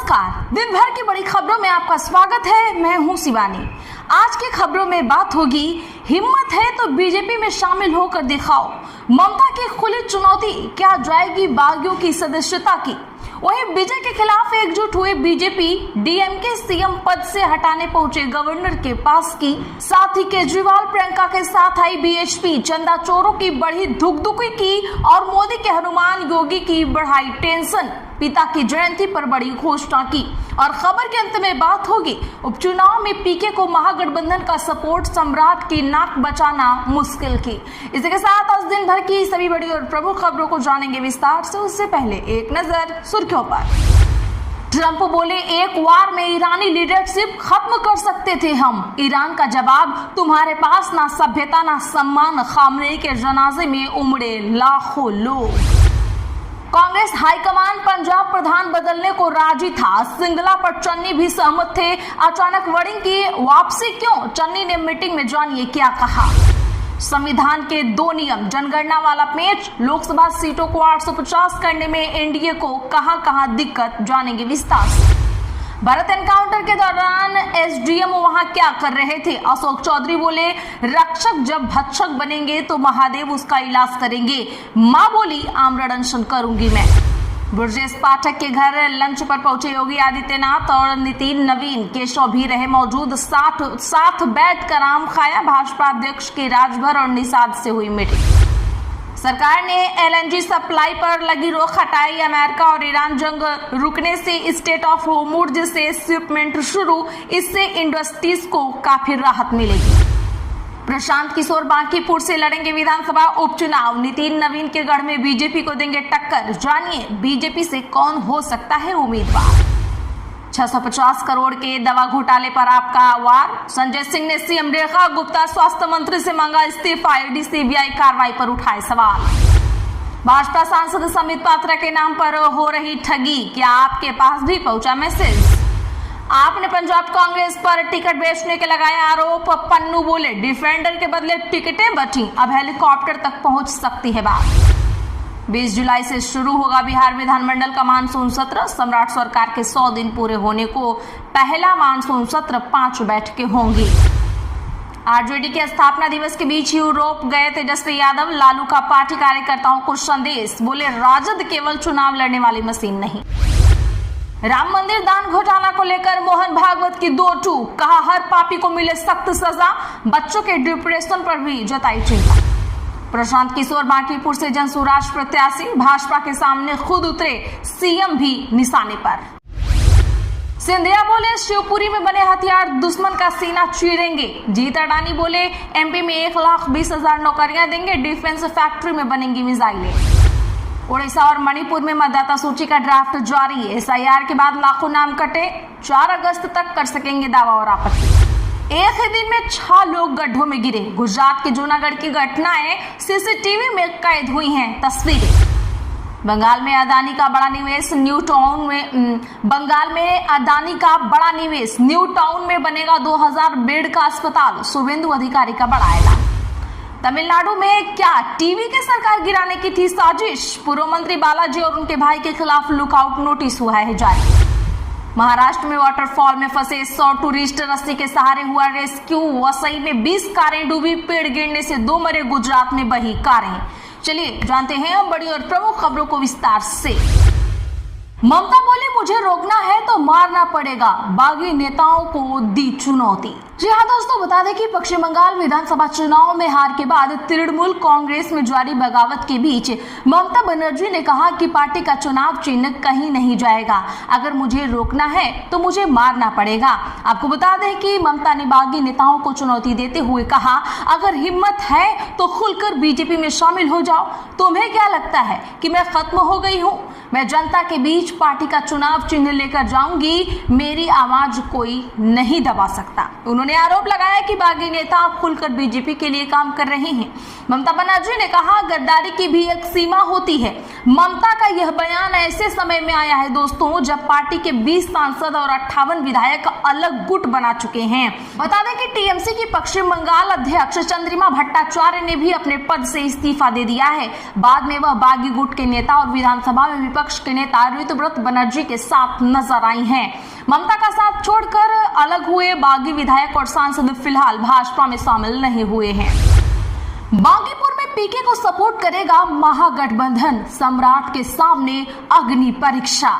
नमस्कार। दिन भर की बड़ी खबरों में आपका स्वागत है। मैं हूं शिवानी। आज की खबरों में बात होगी, हिम्मत है तो बीजेपी में शामिल होकर दिखाओ। ममता की खुली चुनौती, क्या जाएगी बागियों की सदस्यता की। वहीं विजय के खिलाफ एकजुट हुए बीजेपी, डीएमके सीएम पद से हटाने पहुंचे गवर्नर के पास की। साथ ही केजरीवाल प्रियंका के साथ आई बीएचपी, चंदा चोरों की बढ़ी धुकधुकी की और मोदी के हनुमान योगी की बढ़ाई टेंशन। पिता की जयंती पर बड़ी घोषणा की। और खबर के अंत में बात होगी, उपचुनाव में पीके को महागठबंधन का सपोर्ट, सम्राट की नाक बचाना मुश्किल की। इसी के साथ आज दिन भर की सभी बड़ी और प्रमुख खबरों को जानेंगे विस्तार से। उससे पहले एक नजर सुर्खियों पर। ट्रंप बोले, एक वार में ईरानी लीडरशिप खत्म कर सकते थे हम। ईरान का जवाब, तुम्हारे पास ना सभ्यता ना सम्मान। खामनेई के जनाजे में उमड़े लाखों लोग। कांग्रेस हाईकमान पंजाब प्रधान बदलने को राजी था। सिंगला पर चन्नी भी सहमत थे। अचानक वड़िंग की वापसी क्यों? चन्नी ने मीटिंग में जानिए क्या कहा। संविधान के 2 नियम, जनगणना वाला पेच, लोकसभा सीटों को 850 करने में एनडीए को कहां दिक्कत, जानेंगे विस्तार से। भरत एनकाउंटर के दौरान एसडीएम वहां क्या कर रहे थे? अशोक चौधरी बोले, रक्षक जब भक्षक बनेंगे तो महादेव उसका इलाज करेंगे। मां बोली, आमरण अनशन करूंगी मैं। ब्रजेश पाठक के घर लंच पर पहुंचे योगी आदित्यनाथ और नितिन नवीन। केशव भी रहे मौजूद। साथ बैठकर आम खाया। भाजपा अध्यक्ष की राजभर और निषाद से हुई मीटिंग। सरकार ने एलएनजी सप्लाई पर लगी रोक हटाई। अमेरिका और ईरान जंग रुकने से स्टेट ऑफ होर्मुज़ से शिपमेंट शुरू। इससे इंडस्ट्रीज को काफी राहत मिलेगी। प्रशांत किशोर बांकीपुर से लड़ेंगे विधानसभा उपचुनाव। नितिन नवीन के गढ़ में बीजेपी को देंगे टक्कर। जानिए बीजेपी से कौन हो सकता है उम्मीदवार। 650 करोड़ के दवा घोटाले पर आपका वार। संजय सिंह ने सीएम रेखा गुप्ता स्वास्थ्य मंत्री से मांगा इस्तीफा। ईडी सीबीआई कार्रवाई पर उठाए सवाल। भाजपा सांसद समित पात्रा के नाम पर हो रही ठगी, क्या आपके पास भी पहुंचा मैसेज? आपने पंजाब कांग्रेस पर टिकट बेचने के लगाए आरोप। पन्नू बोले, डिफेंडर के बदले टिकटें बची, अब हेलीकॉप्टर तक पहुंच सकती है बात। 20 जुलाई से शुरू होगा बिहार विधानमंडल का मानसून सत्र। सम्राट सरकार के 100 दिन पूरे होने को पहला मानसून सत्र, 5 बैठकें होंगी। आरजेडी के स्थापना दिवस के बीच यूरोप गए तेजस्वी यादव। लालू का पार्टी कार्यकर्ताओं को संदेश, बोले राजद केवल चुनाव लड़ने वाली मशीन नहीं। राम मंदिर दान घोटाला को लेकर मोहन भागवत की 2 टूक, कहा हर पापी को मिले सख्त सजा। बच्चों के डिप्रेशन पर भी जताई चिंता। प्रशांत किशोर बांकीपुर से जनसुराज प्रत्याशी। भाजपा के सामने खुद उतरे सीएम भी निशाने पर। सिंधिया बोले, शिवपुरी में बने हथियार दुश्मन का सीना चीरेंगे। जीत अडानी बोले, एमपी में 1,20,000 नौकरियां देंगे। डिफेंस फैक्ट्री में बनेंगी मिसाइलें। उड़ीसा और मणिपुर में मतदाता सूची का ड्राफ्ट जारी। एसआईआर के बाद लाखों नाम कटे। 4 अगस्त तक कर सकेंगे दावा और आपत्ति। एक ही दिन में 6 लोग गड्ढों में गिरे। गुजरात के जूनागढ़ की घटनाएं सीसीटीवी में कैद हुई हैं तस्वीरें। बंगाल में अदानी का बड़ा निवेश न्यू टाउन में बनेगा 2000 बेड का अस्पताल। शुभेंदु अधिकारी का बड़ा ऐलान। तमिलनाडु में क्या टीवी की सरकार गिराने की थी साजिश? पूर्व मंत्री बालाजी और उनके भाई के खिलाफ लुकआउट नोटिस हुआ है जारी। महाराष्ट्र में वाटरफॉल में फंसे 100 टूरिस्ट, रस्सी के सहारे हुआ रेस्क्यू। वसई में 20 कारें डूबी। पेड़ गिरने से 2 मरे। गुजरात में बही कारें। चलिए जानते हैं अब बड़ी और प्रमुख खबरों को विस्तार से। ममता बोली, मुझे रोकना है तो मारना पड़ेगा। बागी नेताओं को दी चुनौती। जी हाँ दोस्तों, बता दें कि पश्चिम बंगाल विधानसभा चुनाव में हार के बाद तृणमूल कांग्रेस में जारी बगावत के बीच ममता बनर्जी ने कहा कि पार्टी का चुनाव चिन्ह कहीं नहीं जाएगा। अगर मुझे रोकना है तो मुझे मारना पड़ेगा। आपको बता दें कि ममता ने बागी नेताओं को चुनौती देते हुए कहा, अगर हिम्मत है तो खुलकर बीजेपी में शामिल हो जाओ। तुम्हें क्या लगता है कि मैं खत्म हो गई हूँ? मैं जनता के बीच पार्टी का चुनाव चिन्ह लेकर जाऊंगी। मेरी आवाज कोई नहीं दबा सकता। उन्होंने आरोप लगाया कि बागी नेता अब खुलकर बीजेपी के लिए काम कर रहे हैं। ममता बनर्जी ने कहा, गद्दारी की भी एक सीमा होती है। ममता का यह बयान ऐसे समय में आया है दोस्तों जब पार्टी के 20 सांसद और 58 विधायक अलग गुट बना चुके हैं। बता दें कि टीएमसी की पश्चिम बंगाल अध्यक्ष चंद्रिमा भट्टाचार्य ने भी अपने पद से इस्तीफा दे दिया है। बाद में वह बागी गुट के नेता और विधानसभा में विपक्ष के नेता ऋतुव्रत बनर्जी के साथ नजर आई हैं। ममता का साथ छोड़कर अलग हुए बागी विधायक और सांसद फिलहाल भाजपा में शामिल नहीं हुए हैं। बांकीपुर में पीके को सपोर्ट करेगा महागठबंधन, सम्राट के सामने अग्नि परीक्षा।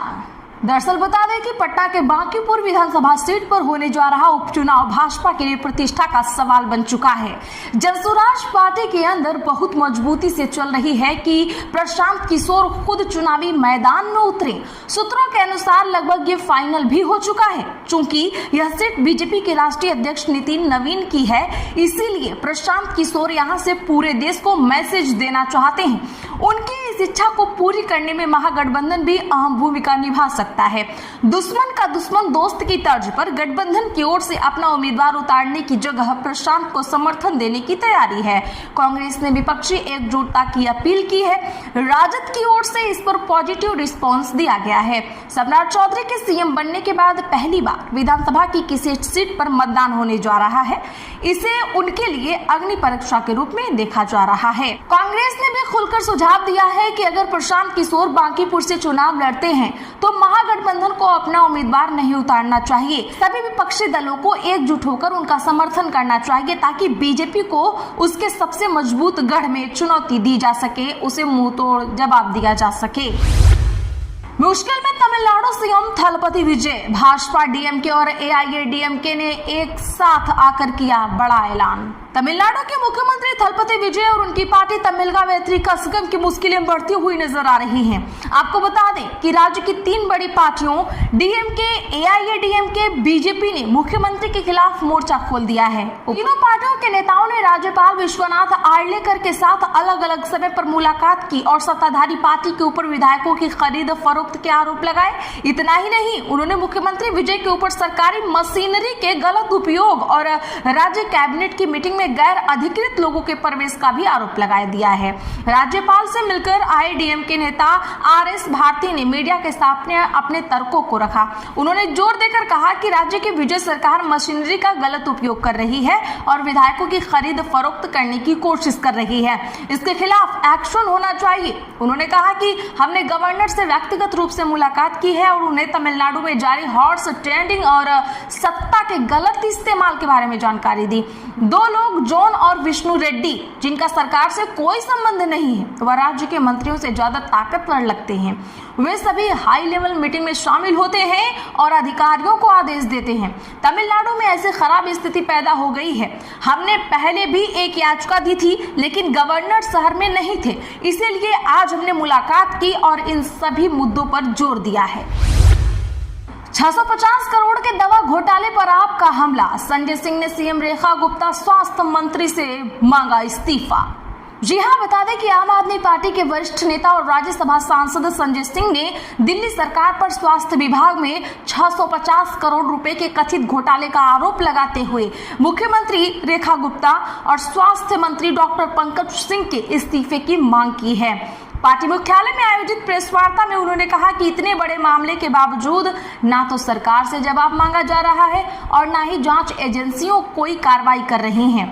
दरअसल बता दें कि पटना के बांकीपुर विधानसभा सीट पर होने जा रहा उपचुनाव भाजपा के लिए प्रतिष्ठा का सवाल बन चुका है। जनसुराज पार्टी के अंदर बहुत मजबूती से चल रही है कि प्रशांत किशोर खुद चुनावी मैदान में उतरे। सूत्रों के अनुसार लगभग ये फाइनल भी हो चुका है। चूंकि यह सीट बीजेपी के राष्ट्रीय अध्यक्ष नितिन नवीन की है, इसीलिए प्रशांत किशोर यहां से पूरे देश को मैसेज देना चाहते हैं। उनकी इस इच्छा को पूरी करने में महागठबंधन भी अहम भूमिका निभा सकता है। दुश्मन का दुश्मन दोस्त की तर्ज पर गठबंधन की ओर से अपना उम्मीदवार उतारने की जगह प्रशांत को समर्थन देने की तैयारी है। कांग्रेस ने विपक्षी एकजुटता की अपील की है। राजद की ओर से इस पर पॉजिटिव रिस्पांस दिया गया है। सम्राट चौधरी के सीएम बनने के बाद पहली बार विधानसभा की किसी सीट पर मतदान होने जा रहा है। इसे उनके लिए अग्नि परीक्षा के रूप में देखा जा रहा है। कांग्रेस ने भी खुलकर सुझाव दिया है कि अगर प्रशांत किशोर बांकीपुर से चुनाव लड़ते हैं तो महागठबंधन को अपना उम्मीदवार नहीं उतारना चाहिए। सभी विपक्षी दलों को एकजुट होकर उनका समर्थन करना चाहिए ताकि बीजेपी को उसके सबसे मजबूत गढ़ में चुनौती दी जा सके, उसे मुंहतोड़ जवाब दिया जा सके। मुश्किल में तमिलनाडु सीएम थलपति विजय, भाजपा, डीएमके और एआईएडीएमके ने एक साथ आकर किया बड़ा ऐलान। तमिलनाडु के मुख्यमंत्री थलपति विजय और उनकी पार्टी तमिलगा वेत्री कसगम की मुश्किलें बढ़ती हुई नजर आ रही हैं। आपको बता दें कि राज्य की 3 बड़ी पार्टियों डीएमके, एआईएडीएमके, बीजेपी ने मुख्यमंत्री के खिलाफ मोर्चा खोल दिया है। तीनों पार्टियों के नेताओं ने राज्यपाल विश्वनाथ आर्लेकर के साथ अलग अलग समय पर मुलाकात की और सत्ताधारी पार्टी के ऊपर विधायकों की खरीद फरोख्त के आरोप लगाए। इतना ही नहीं, उन्होंने मुख्यमंत्री विजय के ऊपर सरकारी मशीनरी के गलत उपयोग और राज्य कैबिनेट की मीटिंग में गैर अधिकृत लोगों के प्रवेश का भी आरोप लगा दिया है। राज्यपाल से मिलकर आए डीएमके नेता आरएस भारती ने मीडिया के सामने अपने तर्कों को रखा। उन्होंने जोर देकर कहा कि राज्य की विजय सरकार मशीनरी का गलत उपयोग कर रही है और विधायकों की खरीद फरोख्त करने की कोशिश कर रही है। इसके खिलाफ एक्शन होना चाहिए। उन्होंने कहा कि हमने गवर्नर से व्यक्तिगत रूप से मुलाकात की है और उन्हें तमिलनाडु में जारी हॉर्स ट्रेडिंग और सत्ता के गलत इस्तेमाल के बारे में जानकारी दी। 2 लोग जॉन और विष्णु रेड्डी, जिनका सरकार से कोई संबंध नहीं है, वह राज्य के मंत्रियों से ज्यादा ताकतवर लगते हैं। वे सभी हाई लेवल मीटिंग में शामिल होते हैं और अधिकारियों को आदेश देते हैं। तमिलनाडु में ऐसी खराब स्थिति पैदा हो गई है। हमने पहले भी एक याचिका दी थी लेकिन गवर्नर शहर में नहीं थे, इसीलिए आज हमने मुलाकात की और इन सभी मुद्दों पर जोर दिया है। 650 करोड़ के दवा घोटाले पर आपका हमला, संजय सिंह ने सीएम रेखा गुप्ता, स्वास्थ्य मंत्री से मांगा इस्तीफा। जी हां, बता दें कि आम आदमी पार्टी के वरिष्ठ नेता और राज्यसभा सांसद संजय सिंह ने दिल्ली सरकार पर स्वास्थ्य विभाग में 650 करोड़ रुपए के कथित घोटाले का आरोप लगाते हुए मुख्यमंत्री रेखा गुप्ता और स्वास्थ्य मंत्री डॉक्टर पंकज सिंह के इस्तीफे की मांग की है। पार्टी मुख्यालय में आयोजित प्रेस वार्ता में उन्होंने कहा कि इतने बड़े मामले के बावजूद ना तो सरकार से जवाब मांगा जा रहा है और ना ही जांच एजेंसियों कोई कार्रवाई कर रही हैं।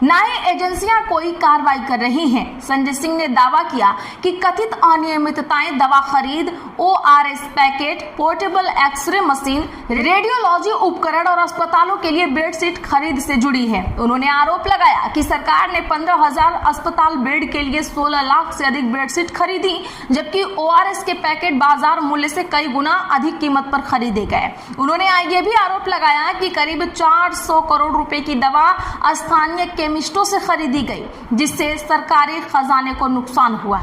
ना ही एजेंसियां कोई कार्रवाई कर रही हैं। संजय सिंह ने दावा किया कि कथित अनियमितताएं दवा खरीद, ORS packet, portable x-ray machine, radiology उपकरण और अस्पतालों के लिए बेड शीट खरीद से जुड़ी है। उन्होंने आरोप लगाया कि सरकार ने 15,000 अस्पताल बेड के लिए 16 लाख से अधिक बेड शीट खरीदी, जबकि ओआरएस के पैकेट बाजार मूल्य से कई गुना अधिक कीमत पर खरीदे गए। उन्होंने ये भी आरोप लगाया कि करीब 400 करोड़ रुपए की दवा स्थानीय केमिस्टों से खरीदी गई, जिससे सरकारी खजाने को नुकसान हुआ।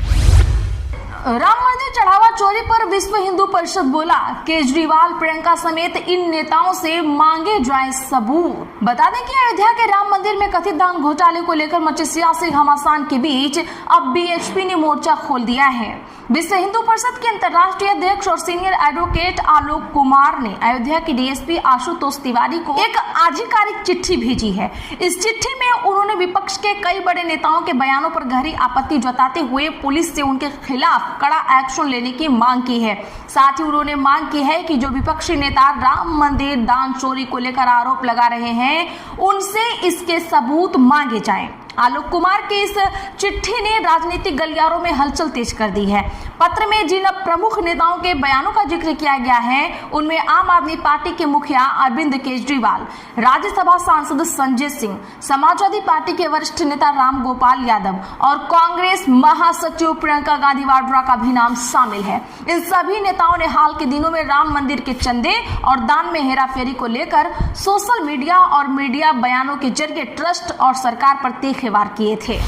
राम मंदिर चढ़ावा चोरी पर विश्व हिंदू परिषद बोला, केजरीवाल, प्रियंका समेत इन नेताओं से मांगे जाए सबूत। बता दें कि अयोध्या के राम मंदिर में कथित दान घोटाले को लेकर मचे सियासी घमासान के बीच अब बीएचपी ने मोर्चा खोल दिया है। विश्व हिंदू परिषद के अंतर्राष्ट्रीय अध्यक्ष और सीनियर एडवोकेट आलोक कुमार ने अयोध्या के डीएसपी आशुतोष तिवारी को एक आधिकारिक चिट्ठी भेजी है। इस चिट्ठी में उन्होंने विपक्ष के कई बड़े नेताओं के बयानों पर गहरी आपत्ति जताते हुए पुलिस से उनके खिलाफ कड़ा एक्शन लेने की मांग की है। साथ ही उन्होंने मांग की है कि जो विपक्षी नेता राम मंदिर दान चोरी को लेकर आरोप लगा रहे हैं उनसे इसके सबूत मांगे जाएं। आलोक कुमार की इस चिट्ठी ने राजनीतिक गलियारों में हलचल तेज कर दी है। पत्र में जिन प्रमुख नेताओं के बयानों का जिक्र किया गया है उनमें आम आदमी पार्टी के मुखिया अरविंद केजरीवाल, राज्यसभा सांसद संजय सिंह, समाजवादी पार्टी के वरिष्ठ नेता राम गोपाल यादव और कांग्रेस महासचिव प्रियंका गांधी वाड्रा का भी नाम शामिल है। इन सभी नेताओं ने हाल के दिनों में राम मंदिर के चंदे और दान में हेराफेरी को लेकर सोशल मीडिया और मीडिया बयानों के जरिए ट्रस्ट और सरकार पर तीखे वार किए थे।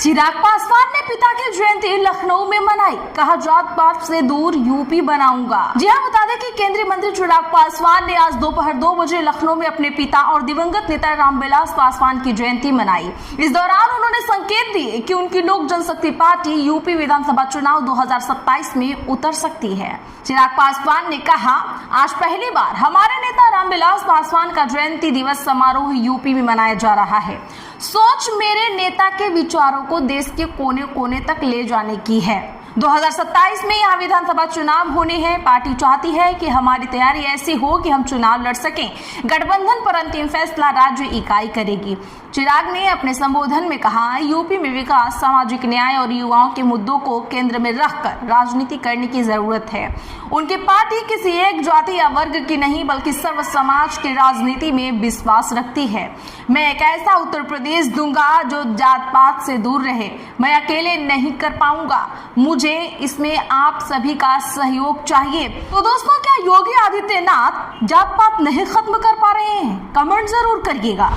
चिराग पासवान ने पिता की जयंती लखनऊ में मनाई, कहा जात पात से दूर यूपी बनाऊंगा। जी हां, बता दें कि केंद्रीय मंत्री चिराग पासवान ने आज दोपहर 2 बजे लखनऊ में अपने पिता और दिवंगत नेता रामविलास पासवान की जयंती मनाई। इस दौरान उन्होंने संकेत दिए कि उनकी लोक जनशक्ति पार्टी यूपी विधानसभा चुनाव 2027 में उतर सकती है। चिराग पासवान ने कहा, आज पहली बार हमारे नेता रामविलास पासवान का जयंती दिवस समारोह यूपी में मनाया जा रहा है। सोच मेरे नेता के विचारों को देश के कोने कोने तक ले जाने की है। 2027 में यहाँ विधानसभा चुनाव होने हैं। पार्टी चाहती है कि हमारी तैयारी ऐसी हो कि हम चुनाव लड़ सकें। गठबंधन पर अंतिम फैसला राज्य इकाई करेगी। चिराग ने अपने संबोधन में कहा, यूपी में विकास, सामाजिक न्याय और युवाओं के मुद्दों को केंद्र में रखकर राजनीति करने की जरूरत है। उनकी पार्टी किसी एक जाति या वर्ग की नहीं बल्कि सर्व समाज की राजनीति में विश्वास रखती है। मैं एक ऐसा उत्तर प्रदेश दूंगा जो जात पात से दूर रहे। मैं अकेले नहीं कर पाऊंगा, मुझे इसमें आप सभी का सहयोग चाहिए। तो दोस्तों, क्या योगी आदित्यनाथ जात पात नहीं खत्म कर पा रहे हैं? कमेंट जरूर करिएगा।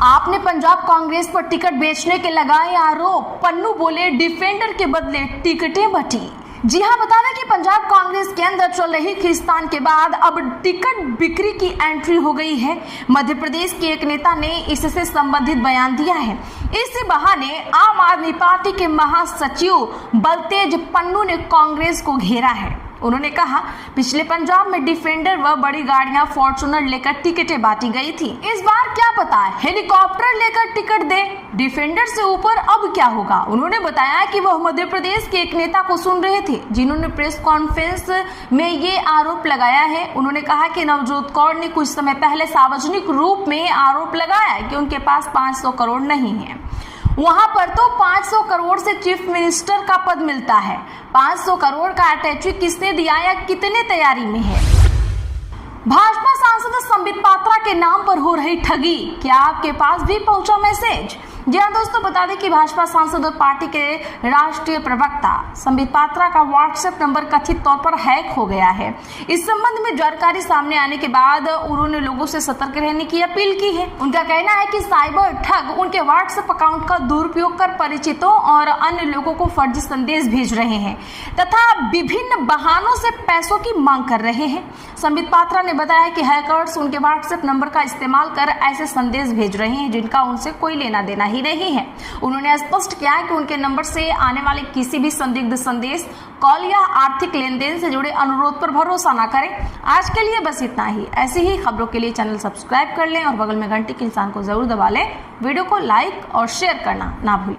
आपने पंजाब कांग्रेस पर टिकट बेचने के लगाए आरोप, पन्नू बोले डिफेंडर के बदले टिकटें बटी। जी हां, बता दें कि पंजाब कांग्रेस के अंदर चल रही खींचतान के बाद अब टिकट बिक्री की एंट्री हो गई है। मध्य प्रदेश के एक नेता ने इससे संबंधित बयान दिया है। इसी बहाने आम आदमी पार्टी के महासचिव बलतेज पन्नू ने कांग्रेस को घेरा है। उन्होंने कहा, पिछले पंजाब में डिफेंडर व बड़ी गाड़ियां फॉर्च्यूनर लेकर टिकटें बांटी गई थी। इस बार क्या पता हेलीकॉप्टर लेकर टिकट दे। डिफेंडर से ऊपर अब क्या होगा? उन्होंने बताया कि वह मध्य प्रदेश के एक नेता को सुन रहे थे जिन्होंने प्रेस कॉन्फ्रेंस में ये आरोप लगाया है। उन्होंने कहा कि नवजोत कौर ने कुछ समय पहले सार्वजनिक रूप में आरोप लगाया कि उनके पास 500 करोड़ नहीं है। वहां पर तो 500 करोड़ से चीफ मिनिस्टर का पद मिलता है। 500 करोड़ का अटैची किसने दिया या कितने तैयारी में है? भाजपा सांसद संबित पात्रा के नाम पर हो रही ठगी, क्या आपके पास भी पहुंचा मैसेज? जी हाँ दोस्तों, बता दें कि भाजपा सांसद और पार्टी के राष्ट्रीय प्रवक्ता संबित पात्रा का व्हाट्सएप नंबर कथित तौर पर हैक हो गया है। इस संबंध में जानकारी सामने आने के बाद उन्होंने लोगों से सतर्क रहने की अपील की है। उनका कहना है कि साइबर ठग उनके व्हाट्सएप अकाउंट का दुरुपयोग कर परिचितों और अन्य लोगों को फर्जी संदेश भेज रहे हैं तथा विभिन्न बहानों से पैसों की मांग कर रहे हैं। संबित पात्रा ने बताया कि हैकर्स उनके व्हाट्सएप नंबर का इस्तेमाल कर ऐसे संदेश भेज रहे हैं जिनका उनसे कोई लेना देना ही नहीं है। उन्होंने स्पष्ट किया कि उनके नंबर से आने वाले किसी भी संदिग्ध संदेश, कॉल या आर्थिक लेन देन से जुड़े अनुरोध पर भरोसा न करें। आज के लिए बस इतना ही। ऐसी ही खबरों के लिए चैनल सब्सक्राइब कर लें और बगल में घंटी के निशान को जरूर दबा लें। वीडियो को लाइक और शेयर करना ना भूलें।